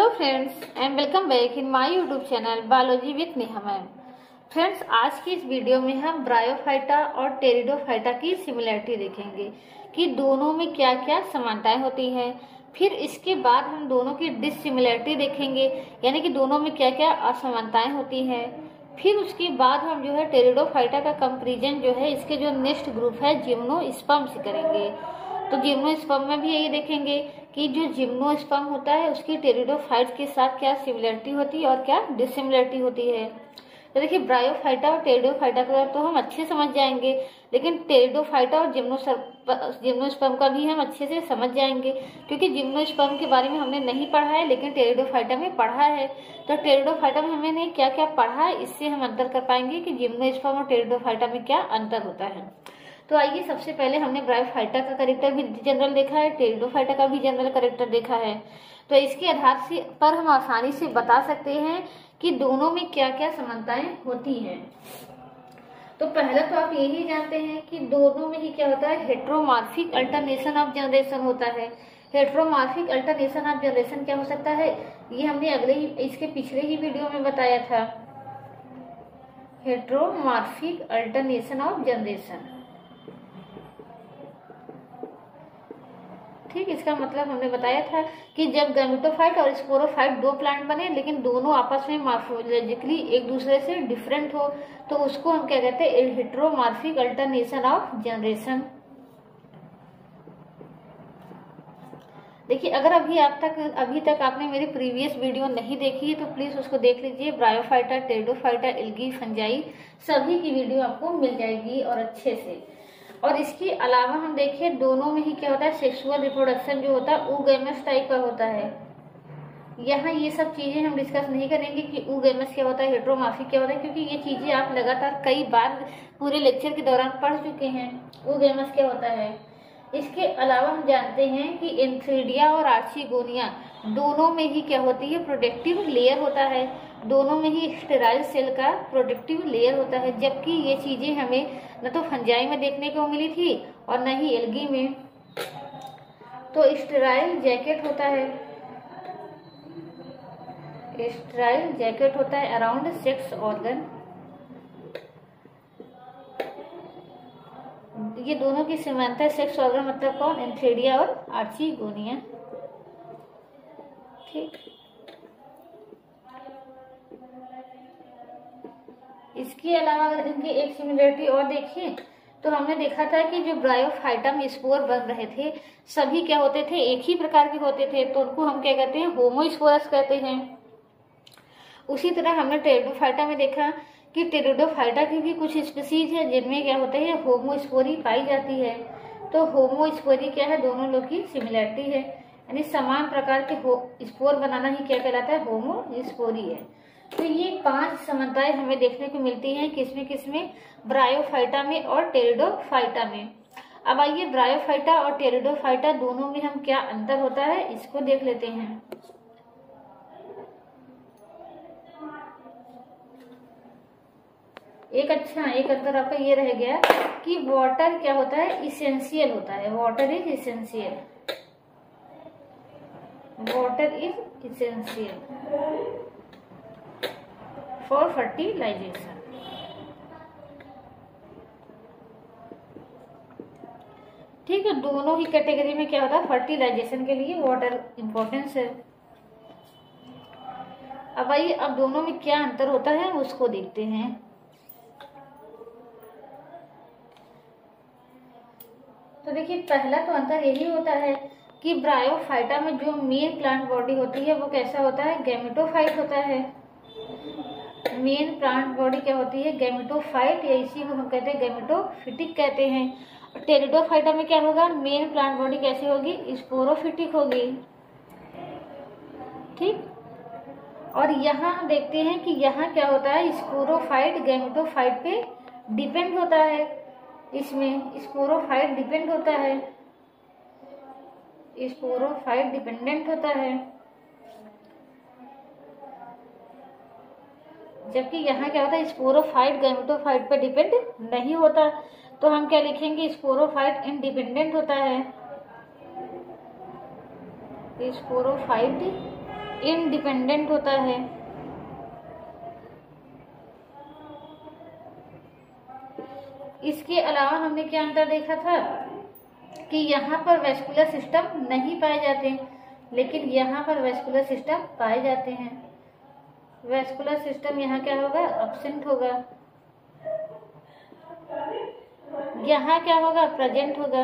Friends and welcome back in my YouTube channel biology with Neha ma'am. Friends, आज की इस video में हम ब्रायोफाइटा और टेरिडोफाइटा की सिमिलरिटी देखेंगे कि दोनों में क्या क्या समानताएं होती हैं। फिर इसके बाद हम दोनों की डिसिमिलरिटी देखेंगे, यानी कि दोनों में क्या क्या असमानताएं होती हैं। फिर उसके बाद हम जो है टेरिडोफाइटा का कंपैरिजन जो है इसके जो नेक्स्ट ग्रुप है जिम्नोस्पर्म से करेंगे। तो जिम्नोस्पर्म में भी यही देखेंगे कि जो जिम्नोस्पर्म होता है उसकी टेरिडोफाइट के साथ क्या सिमिलरिटी होती है और क्या डिसिमिलरिटी होती है। तो देखिए, ब्रायोफाइटा और टेरिडोफाइटा का तो हम अच्छे समझ जाएंगे, लेकिन टेरिडोफाइटा और जिम्नोस्पर्म का भी हम अच्छे से समझ जाएंगे, क्योंकि जिम्नोस्पर्म के बारे में हमने नहीं पढ़ा है लेकिन टेरिडोफाइटा में पढ़ा है। तो टेरिडोफाइटा में हमने क्या क्या पढ़ा है, इससे हम अंतर कर पाएंगे कि जिम्नोस्पर्म और टेरिडोफाइटा में क्या अंतर होता है। तो आइए, सबसे पहले हमने ब्रायोफाइटा का कैरेक्टर भी जनरल देखा है, टेरिडोफाइटा का भी जनरल कैरेक्टर देखा है। तो इसके आधार से पर हम आसानी से बता सकते हैं कि दोनों में क्या क्या समानताएं होती हैं। तो पहले तो आप यही जानते हैं कि दोनों में ही क्या होता है, हेट्रोमॉर्फिक अल्टरनेशन ऑफ जनरेशन होता है। हेट्रोमॉर्फिक अल्टरनेशन ऑफ जनरेशन क्या हो सकता है, ये हमने इसके पिछले ही वीडियो में बताया था। हेट्रोमॉर्फिक अल्टरनेशन ऑफ जनरेशन, ठीक, इसका मतलब हमने बताया था कि जब गैमेटोफाइट और स्पोरोफाइट दो प्लांट बने लेकिन दोनों आपस में मॉर्फोलॉजिकली एक दूसरे से डिफरेंट हो, तो उसको हम क्या कहते हैं, हेट्रोमॉर्फिक अल्टरनेशन ऑफ जनरेशन। देखिए, अगर अभी तक आपने मेरी प्रीवियस वीडियो नहीं देखी है तो प्लीज उसको देख लीजिए। ब्रायोफाइटा, टेरिडोफाइटा, एल्गी, फंजाई सभी की वीडियो आपको मिल जाएगी और अच्छे से। और इसके अलावा हम देखें दोनों में ही क्या होता है, सेक्सुअल रिप्रोडक्शन जो होता है oogamous टाइप का होता है। यहाँ ये सब चीजें हम डिस्कस नहीं करेंगे कि oogamous क्या होता है, हेट्रोमॉर्फिक क्या होता है, क्योंकि ये चीजें आप लगातार कई बार पूरे लेक्चर के दौरान पढ़ चुके हैं। oogamous क्या होता है। इसके अलावा हम जानते हैं कि एंथ्रीडिया और आर्चिगोनिया दोनों में ही क्या होती है, प्रोटेक्टिव लेयर होता है। दोनों में ही स्टेराइल सेल का प्रोटेक्टिव लेयर होता है, जबकि ये चीजें हमें न तो फंजाई में देखने को मिली थी और न ही एल्गी में। तो स्टेराइल जैकेट होता है, स्टेराइल जैकेट होता है अराउंड सेक्स ऑर्गन। ये दोनों की समानता है, सेक्स ऑर्गन मतलब कौन, एंथ्रीडिया और आर्चिगोनिया, ठीक। इसके अलावा अगर इनकी एक सिमिलरिटी और देखिए तो हमने देखा था कि जो ब्रायोफाइटा में स्पोर बन रहे थे सभी क्या होते थे, एक ही प्रकार के होते थे, तो उनको हम क्या कहते हैं, होमोस्पोरस कहते हैं। उसी तरह हमने टेरिडोफाइटा में देखा कि टेरिडोफाइटा की भी कुछ स्पीसीज है जिनमें क्या होता है, होमोस्पोरी पाई जाती है। तो होमोस्पोरी क्या है, दोनों लोग की सिमिलरिटी है, यानी समान प्रकार के स्पोर बनाना ही क्या कहलाता है, होमोस्पोरी है। तो ये 5 समानताएं हमें देखने को मिलती हैं, किसमें, ब्रायोफाइटा में और टेरिडोफाइटा में। अब आइए, ब्रायोफाइटा और टेरिडोफाइटा दोनों में हम क्या अंतर होता है इसको देख लेते हैं। एक अंतर आपका ये रह गया कि वाटर क्या होता है, इसेंशियल होता है। Water is essential, water is essential for fertilization. ठीक है, दोनों ही कैटेगरी में क्या होता है, फर्टिलाइजेशन के लिए वाटर इंपॉर्टेंस है। अब आइए, अब दोनों में क्या अंतर होता है उसको देखते हैं। तो देखिए, पहला तो अंतर यही होता है कि ब्रायोफाइटा में जो मेन प्लांट बॉडी होती है वो कैसा होता है, गैमेटोफाइट होता है। मेन प्लांट बॉडी क्या होती है, गैमेटोफाइट, या इसी को हम कहते हैं गैमेटोफिटिक कहते हैं। टेरिडोफाइटा में क्या होगा, मेन प्लांट बॉडी कैसी होगी, स्पोरोफिटिक होगी, ठीक। और यहाँ हम देखते हैं कि यहाँ क्या होता है, स्पोरोफाइट गैमेटोफाइट पे डिपेंड होता है। इसमें स्पोरोफाइट डिपेंड होता है, स्पोरोफाइट डिपेंडेंट होता है, जबकि यहाँ क्या होता है, स्पोरोफाइट गैमेटोफाइट पे डिपेंड नहीं होता। तो हम क्या लिखेंगे, स्पोरोफाइट इंडिपेंडेंट होता है, स्पोरोफाइट इंडिपेंडेंट होता है। इसके अलावा हमने क्या अंतर देखा था कि यहाँ पर वेस्कुलर सिस्टम नहीं पाए जाते, लेकिन यहाँ पर वेस्कुलर सिस्टम पाए जाते हैं। वेस्कुलर सिस्टम यहाँ क्या होगा, एब्सेंट होगा। यहाँ क्या होगा, प्रेजेंट होगा।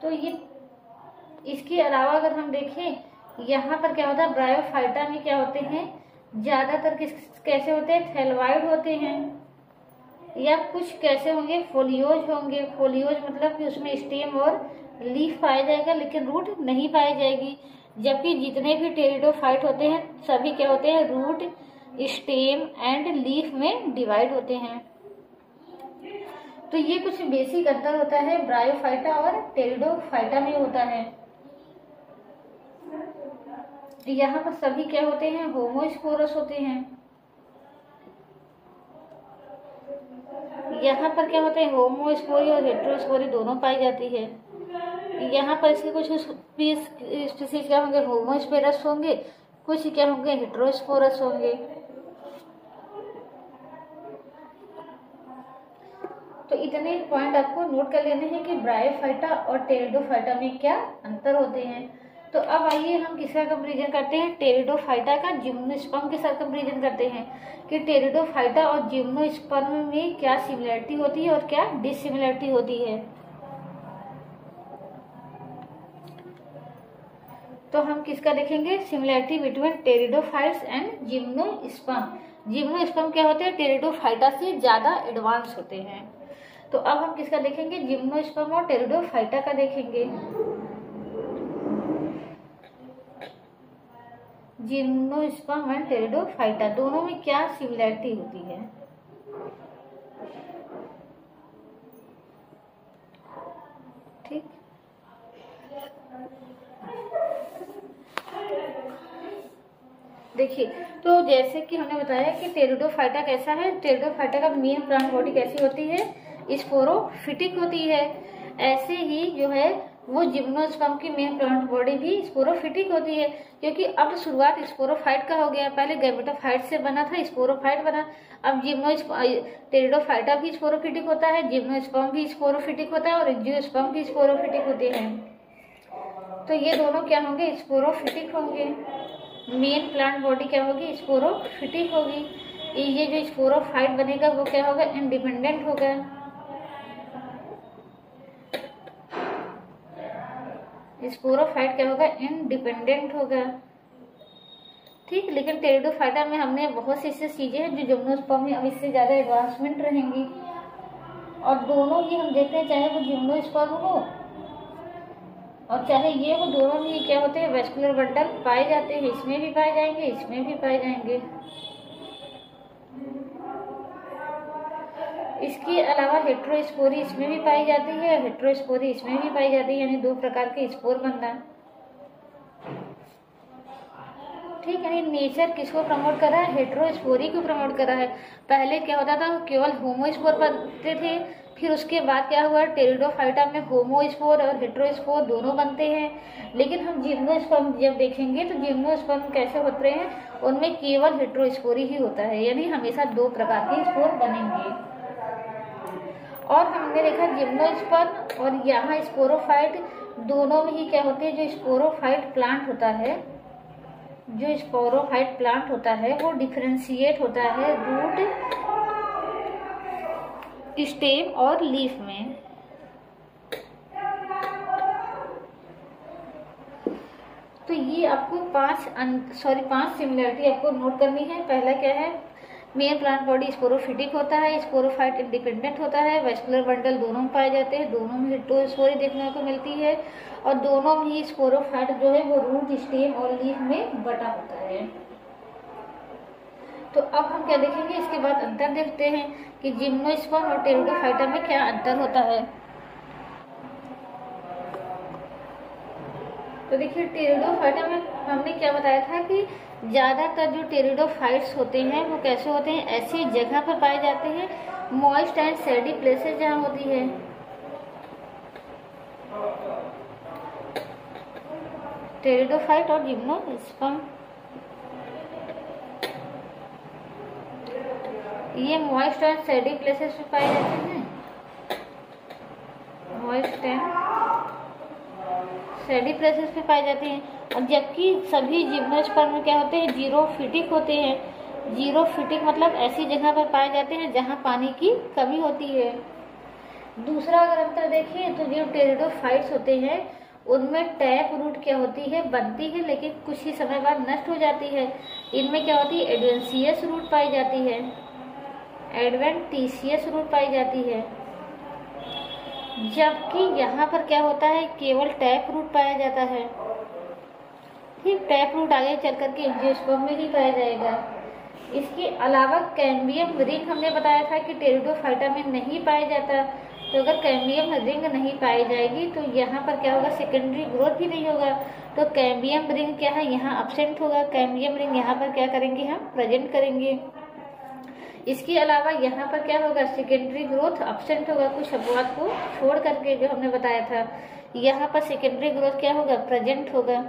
तो ये इसके अलावा अगर हम देखें, यहाँ पर क्या होता है, ब्रायोफाइटा में क्या होते हैं, ज्यादातर कैसे होते हैं, थैलवाइड होते हैं, या कुछ कैसे होंगे, फोलियोज होंगे। फोलियोज मतलब कि उसमें स्टेम और लीफ पाया जाएगा लेकिन रूट नहीं पाई जाएगी। जबकि जितने भी टेरिडोफाइट होते हैं सभी क्या होते हैं, रूट, स्टेम एंड लीफ में डिवाइड होते हैं। तो ये कुछ बेसिक अंतर होता है ब्रायोफाइटा और टेरिडोफाइटा में होता है। यहाँ पर सभी क्या होते हैं, होमोस्पोरस होते हैं। यहाँ पर क्या होते हैं, होमोस्पोरी और हेट्रोस्पोरी दोनों पाई जाती है। यहाँ पर इसके कुछ स्पीसीज क्या होंगे, होमोस्पोरस होंगे, कुछ क्या होंगे, हेट्रोस्पोरस होंगे। तो इतने पॉइंट आपको नोट कर लेने हैं कि ब्रायोफाइटा और टेरिडोफाइटा में क्या अंतर होते हैं। तो अब आइए हम किसका कंपैरिजन करते हैं, टेरिडोफाइटा का जिम्नोस्पर्म के साथ कंपैरिजन करते हैं कि टेरिडोफाइटा और जिम्नोस्पर्म में क्या सिमिलरिटी होती है और क्या डिसिमिलरिटी होती है। तो हम किसका देखेंगे, similarity between pteridophytes and gymnosperm. Gymnosperm क्या होते हैं, टेरिडोफाइटा से ज्यादा एडवांस होते हैं। तो अब हम किसका देखेंगे, जिम्नोस्पर्म और टेरिडोफाइटा का देखेंगे। जिम्नोस्पर्म एंड टेरिडोफाइटा दोनों में क्या सिमिलरिटी होती है। ठीक, देखिए तो जैसे कि हमने बताया कि टेरिडोफाइटा कैसा है, टेरिडोफाइटा का मेन प्लांट बॉडी कैसी होती है, स्पोरोफिटिक होती है। ऐसे ही जो है वो जिम्नोस्पर्म की मेन प्लांट बॉडी भी स्पोरोफिटिक होती है, क्योंकि अब शुरुआत स्पोरोफाइट का हो गया। पहले गैमेटोफाइट से बना था, स्पोरोफाइट बना। अब टेरिडोफाइटा भी स्पोरोफिटिक होता है, जिम्नोस्पर्म भी स्पोरोफिटिक होता है और एंजियोस्पर्म भी स्पोरोफिटिक होते हैं। तो ये दोनों क्या होंगे, स्पोरोफिटिक होंगे। मेन प्लांट बॉडी क्या होगी, स्पोरोफिटिक होगी। ये जो स्पोरोफाइट बनेगा वो क्या होगा, इंडिपेंडेंट होगा। स्पोरोफाइट क्या होगा, इंडिपेंडेंट होगा। ठीक, लेकिन टेरिडोफाइटा में हमने बहुत सी ऐसी चीजें हैं जो जिम्नोस्पर्म में अब इससे ज्यादा एडवांसमेंट रहेंगी। और दोनों ही हम देखते हैं, चाहे वो जिम्नोस्पर्म हो और चाहे ये वो, दोनों ही क्या होते हैं, वेस्कुलर बंडल पाए जाते हैं। इसमें भी पाए जाएंगे, इसमें भी पाए जाएंगे। इसके अलावा हेट्रोस्पोरी इसमें भी पाई जाती है, हेट्रोस्पोरी इसमें भी पाई जाती है, यानी दो प्रकार के स्पोर बनना। ठीक, यानी नेचर किसको प्रमोट कर रहा है, हेट्रोस्पोरी को प्रमोट कर रहा है। पहले क्या होता था, केवल होमोस्पोर बनते थे, फिर उसके बाद क्या हुआ, टेरिडोफाइटा में होमोस्पोर और हेट्रोस्पोर दोनों बनते हैं। लेकिन हम जिम्नोस्पर्म जब देखेंगे तो जिम्नोस्पर्म कैसे होते हैं, उनमें केवल हेट्रोस्पोरी ही होता है, यानी हमेशा दो प्रकार के स्पोर बनेंगे। और हमने देखा जिम्नोस्पर्म और यहाँ स्पोरोफाइट दोनों में ही क्या होते हैं, जो स्पोरोफाइट प्लांट होता है, जो स्पोरोफाइट प्लांट होता है वो डिफरेंशिएट होता है रूट, स्टेम और लीफ में। तो ये आपको पांच सिमिलरिटी आपको नोट करनी है। पहला क्या है, मेन प्लांट बॉडी स्पोरोफिटिक होता है, स्पोरोफाइट इंडिपेंडेंट होता है, वेस्कुलर बंडल दोनों में पाए जाते हैं, दोनों में हेट्रोस्पोरी देखने को मिलती है और दोनों में ही स्पोरोफाइट जो है वो रूट, स्टेम और लीफ में बटा होता है। तो अब हम क्या देखेंगे, इसके बाद अंतर देखते हैं कि जिम्नोस्पर्म और टेरिडोफाइटा में क्या अंतर होता है। तो देखिए टेरिडोफाइटा में हमने क्या बताया था कि ज्यादातर जो टेरिडोफाइट्स होते हैं वो कैसे होते हैं, ऐसी जगह पर पाए जाते हैं मॉइस्ट एंड सैडी प्लेसेस जहाँ होती है, टेरिडोफाइट और जिम्नोस्पर्म, ये मॉइस्ट एंड सैडी प्लेसेस में पाए जाते हैं, मॉइस्ट एंड सैडी प्लेसेस पे पाए जाते हैं। और जबकि सभी जिम्नोस्पर्म में क्या होते हैं, जीरोफिटिक होते हैं। जीरोफिटिक मतलब ऐसी जगह पर पाए जाते हैं जहां पानी की कमी होती है। दूसरा अगर अंतर देखिए तो जो टेरिडोफाइट्स होते हैं उनमें टैप रूट क्या होती है, बनती है लेकिन कुछ ही समय बाद नष्ट हो जाती है। इनमें क्या होती है, एडवेंशियस रूट पाई जाती है, एडवेंटिशियस रूट पाई जाती है। जबकि यहाँ पर क्या होता है, केवल टैप रूट पाया जाता है। ठीक, टैप रूट आगे चल करके एंजियोस्पर्म में ही पाया जाएगा। इसके अलावा कैम्बियम रिंग हमने बताया था कि टेरिडोफाइटा में नहीं पाया जाता। तो अगर कैम्बियम रिंग नहीं पाई जाएगी तो यहाँ पर क्या होगा, सेकेंडरी ग्रोथ भी नहीं होगा। तो कैम्बियम रिंग क्या है, यहाँ अब्सेंट होगा। कैम्बियम रिंग यहाँ पर क्या करेंगे, हम प्रेजेंट करेंगे। इसके अलावा यहाँ पर क्या होगा, सेकेंडरी ग्रोथ अब्सेंट होगा, कुछ अपवाद को छोड़ करके जो हमने बताया था। यहाँ पर सेकेंडरी ग्रोथ क्या होगा, प्रेजेंट होगा।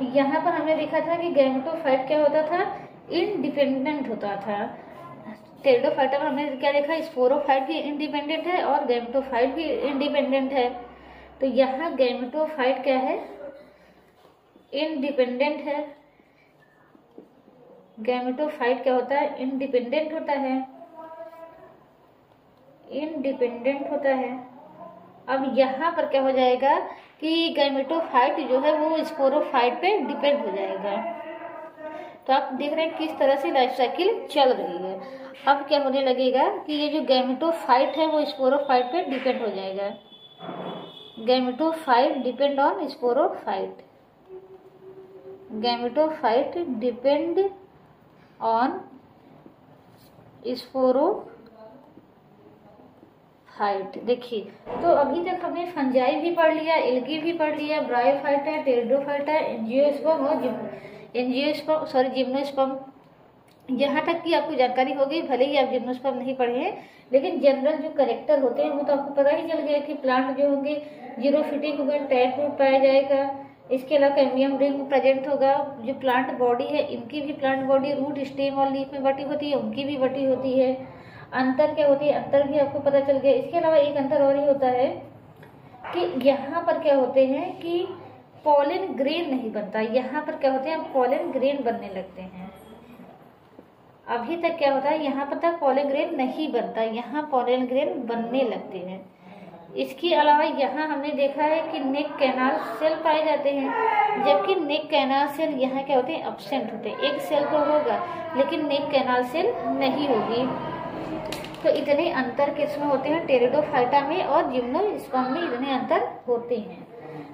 यहाँ पर हमने देखा था कि गैमेटोफाइट क्या होता था, इंडिपेंडेंट होता था। टेरिडोफाइटा में हमने क्या देखा, स्पोरोफाइट भी इंडिपेंडेंट है और गैमेटोफाइट भी इंडिपेंडेंट है। तो यहाँ गैमेटोफाइट क्या है, इंडिपेंडेंट है। गैमेटोफाइट क्या होता है, इंडिपेंडेंट होता है, इंडिपेंडेंट होता है। अब यहाँ पर क्या हो जाएगा कि गैमेटोफाइट जो है वो स्पोरोफाइट पे डिपेंड हो जाएगा। तो आप देख रहे हैं किस तरह से लाइफ साइकिल चल रही है। अब क्या होने लगेगा कि ये जो गैमेटोफाइट है वो स्पोरोफाइट पे डिपेंड हो जाएगा। Gametophyte depend on sporophyte, gametophyte depend on sporophyte. देखिए, तो अभी तक हमने फंजाई भी पढ़ लिया, एल्गी भी पढ़ लिया, ब्रायोफाइटा, टेरिडोफाइटा, एंजियोस्पर्म और जिम्नोस्पर्म। यहाँ तक की आपको जानकारी हो गई। भले ही आप जिम्नोस्पर्म नहीं पढ़े हैं, लेकिन जनरल जो करेक्टर होते हैं वो तो आपको पता ही चल गया कि प्लांट जो होंगे जीरोफिटिक होंगे, टैप रूट पाया जाएगा। इसके अलावा कैम्बियम रिंग प्रेजेंट होगा। जो प्लांट बॉडी है, इनकी भी प्लांट बॉडी रूट, स्टेम और लीफ में बटी होती है, उनकी भी बटी होती है। अंतर क्या होती है, अंतर भी आपको पता चल गया। इसके अलावा एक अंतर और ही होता है कि यहाँ पर क्या होते हैं कि पॉलन ग्रेन नहीं बनता। यहाँ पर क्या होते हैं, पॉलन ग्रेन बनने लगते हैं। अभी तक क्या होता है, यहाँ पर तक पॉलन ग्रेन नहीं बनता, यहाँ पॉलन ग्रेन बनने लगते हैं। इसके अलावा यहाँ हमने देखा है कि नेक कैनाल सेल पाए जाते हैं, जबकि नेक कैनाल सेल यहाँ क्या होते हैं, अब्सेंट होते हैं। एक सेल तो होगा लेकिन नेक कैनाल सेल नहीं होगी। तो इतने अंतर किसमें होते हैं, टेरिडोफाइटा में और जिम्नोस्पर्म में इतने अंतर होते हैं।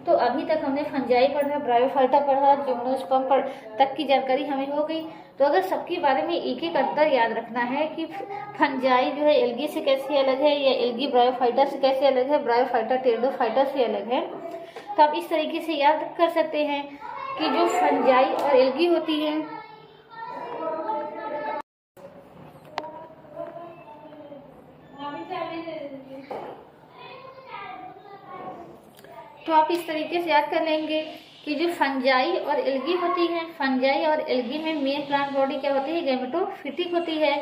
तो अभी तक हमने फंजाई पढ़ा, ब्रायोफाइटा पढ़ा, जिम्नोस्पर्म तक की जानकारी हमें हो गई। तो अगर सबके बारे में एक एक अंतर याद रखना है कि फंजाई जो है एल्गी से कैसे अलग है, या एल्गी ब्रायोफाइटा से कैसे अलग है, ब्रायोफाइटा टेरिडोफाइटा से अलग है, तो आप इस तरीके से याद कर सकते हैं कि जो फंजाई और एल्गी होती है तो आप इस तरीके से याद कर लेंगे कि जो फंजाई और एल्गी होती है, फंजाई और एल्गी में मेन प्लांट बॉडी क्या होती है, गैमेटोफिटिक होती है।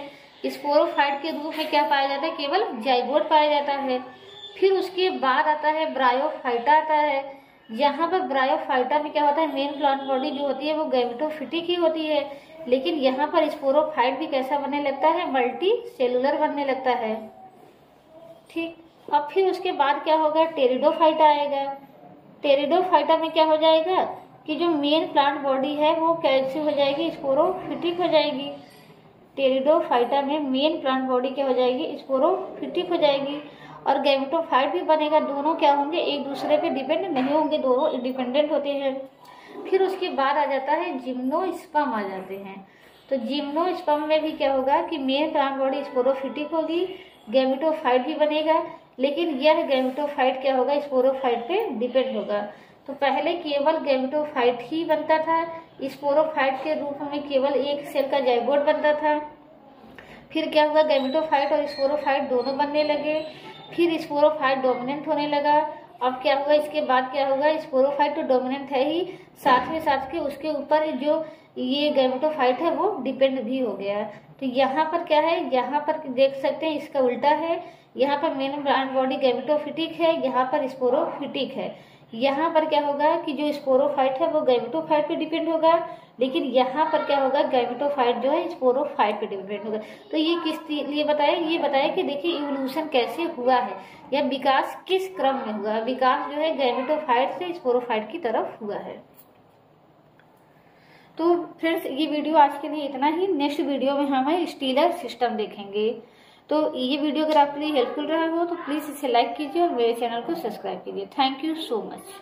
स्पोरोफाइट के रूप में क्या पाया जाता है, केवल जाइगोट पाया जाता है। फिर उसके बाद आता है ब्रायोफाइटा आता है। यहाँ पर ब्रायोफाइटा में क्या होता है, मेन प्लांट बॉडी जो होती है वो गैमेटोफिटिक ही होती है, लेकिन यहाँ पर स्पोरोफाइट भी कैसा बनने लगता है, मल्टी सेलुलर बनने लगता है। ठीक, अब फिर उसके बाद क्या होगा, टेरिडोफाइटा आएगा। टेरिडोफाइटा में क्या हो जाएगा कि जो मेन प्लांट बॉडी है वो कैसी हो जाएगी, स्पोरोफिटिक हो जाएगी। टेरिडोफाइटा में मेन प्लांट बॉडी क्या हो जाएगी, स्पोरोफिटिक हो जाएगी। और गैमेटोफाइट भी बनेगा। दोनों क्या होंगे, एक दूसरे पे डिपेंड नहीं होंगे, दोनों इंडिपेंडेंट होते हैं। फिर उसके बाद आ जाता है जिम्नोस्पर्म आ जाते हैं। तो जिम्नोस्पर्म में भी क्या होगा कि मेन प्लांट बॉडी स्पोरोफिटिक होगी, गैमेटोफाइट भी बनेगा, लेकिन यह गैमेटोफाइट क्या होगा, स्पोरोफाइट पे डिपेंड होगा। तो पहले केवल गैमेटोफाइट ही बनता था, स्पोरोफाइट के रूप में केवल एक सेल का जाइगोट बनता था। फिर क्या हुआ, गैमेटोफाइट और स्पोरोफाइट दोनों बनने लगे, फिर स्पोरोफाइट डोमिनेंट होने लगा। अब क्या हुआ, इसके बाद क्या होगा, स्पोरोफाइट तो डोमिनेंट है ही, साथ में साथ के उसके ऊपर जो ये गैमेटोफाइट है वो डिपेंड भी हो गया। तो यहाँ पर क्या है, यहाँ पर देख सकते हैं इसका उल्टा है, यहाँ पर मेन प्लांट बॉडी गैमेटोफिटिक है, यहाँ पर स्पोरोफिटिक है। यहाँ पर क्या होगा कि जो स्पोरोफाइट है वो गैमेटोफाइट पे डिपेंड होगा, लेकिन यहाँ पर क्या होगा, गैमेटोफाइट जो है स्पोरोफाइट पे डिपेंड होगा। तो ये किस लिए बताया, ये बताया कि देखिए इवोल्यूशन कैसे हुआ है या विकास किस क्रम में हुआ है। विकास जो है गैमेटोफाइट से स्पोरोफाइट की तरफ हुआ है। तो फ्रेंड्स ये वीडियो आज के लिए इतना ही। नेक्स्ट वीडियो में हम स्टीलर सिस्टम देखेंगे। तो ये वीडियो अगर आपके लिए हेल्पफुल रहा हो तो प्लीज इसे लाइक कीजिए और मेरे चैनल को सब्सक्राइब कीजिए। Thank you so much.